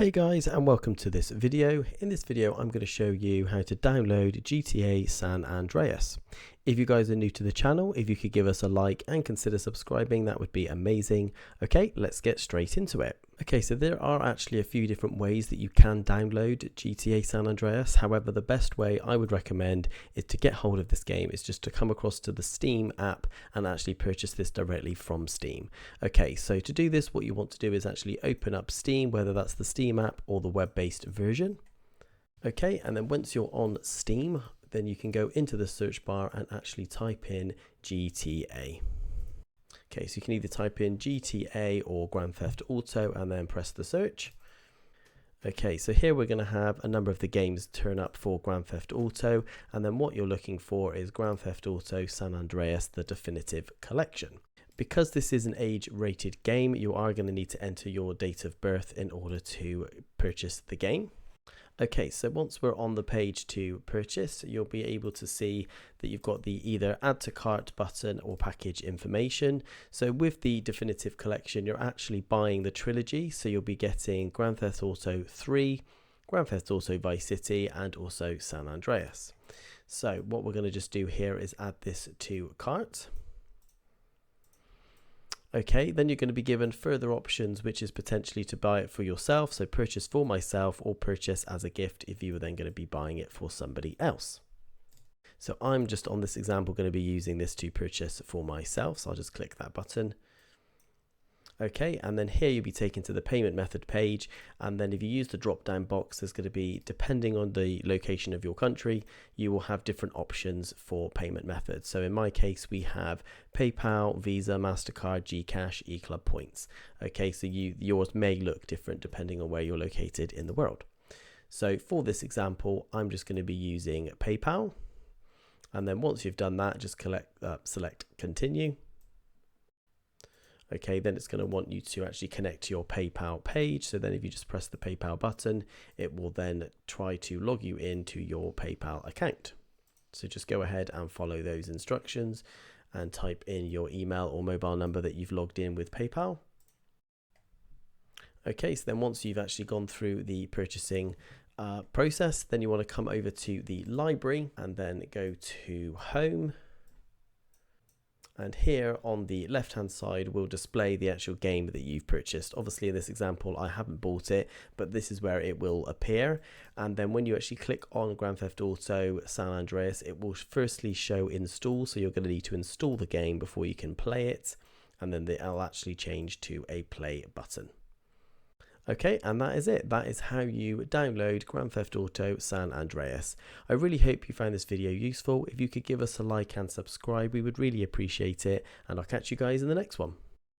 Hey guys, and welcome to this video. In this video I'm going to show you how to download GTA San Andreas. If you guys are new to the channel, if you could give us a like and consider subscribing, that would be amazing. Okay, let's get straight into it. Okay, so there are actually a few different ways that you can download GTA San Andreas. However, the best way I would recommend is to get hold of this game is just to come across to the Steam app and actually purchase this directly from Steam. Okay, so to do this, what you want to do is actually open up Steam, whether that's the Steam app or the web-based version. Okay, and then once you're on Steam, then you can go into the search bar and actually type in GTA. Okay, so you can either type in GTA or Grand Theft Auto and then press the search. Okay, so here we're going to have a number of the games turn up for Grand Theft Auto, and then what you're looking for is Grand Theft Auto San Andreas, the definitive collection. Because this is an age-rated game, you are going to need to enter your date of birth in order to purchase the game. Okay, so once we're on the page to purchase, you'll be able to see that you've got the either add to cart button or package information. So with the definitive collection, you're actually buying the trilogy. So you'll be getting Grand Theft Auto 3, Grand Theft Auto Vice City, and also San Andreas. So what we're going to just do here is add this to cart. Okay, then you're going to be given further options, which is potentially to buy it for yourself, so purchase for myself or purchase as a gift if you were then going to be buying it for somebody else. So I'm just on this example going to be using this to purchase for myself, so I'll just click that button. Okay, and then here you'll be taken to the payment method page, and then if you use the drop down box, there's going to be, depending on the location of your country, you will have different options for payment methods. So in my case, we have PayPal, Visa, MasterCard, GCash, eClub points. Okay, so yours may look different depending on where you're located in the world. So for this example, I'm just going to be using PayPal, and then once you've done that, just select continue. Okay, then it's going to want you to actually connect to your PayPal page. So then if you just press the PayPal button, it will then try to log you into your PayPal account. So just go ahead and follow those instructions and type in your email or mobile number that you've logged in with PayPal. Okay, so then once you've actually gone through the purchasing process, then you want to come over to the library and then go to home. And here on the left hand side will display the actual game that you've purchased. Obviously in this example I haven't bought it, but this is where it will appear. And then when you actually click on Grand Theft Auto San Andreas, it will firstly show install, so you're going to need to install the game before you can play it, and then it'll actually change to a play button. Okay, and that is it. That is how you download Grand Theft Auto San Andreas. I really hope you found this video useful. If you could give us a like and subscribe, we would really appreciate it, and I'll catch you guys in the next one.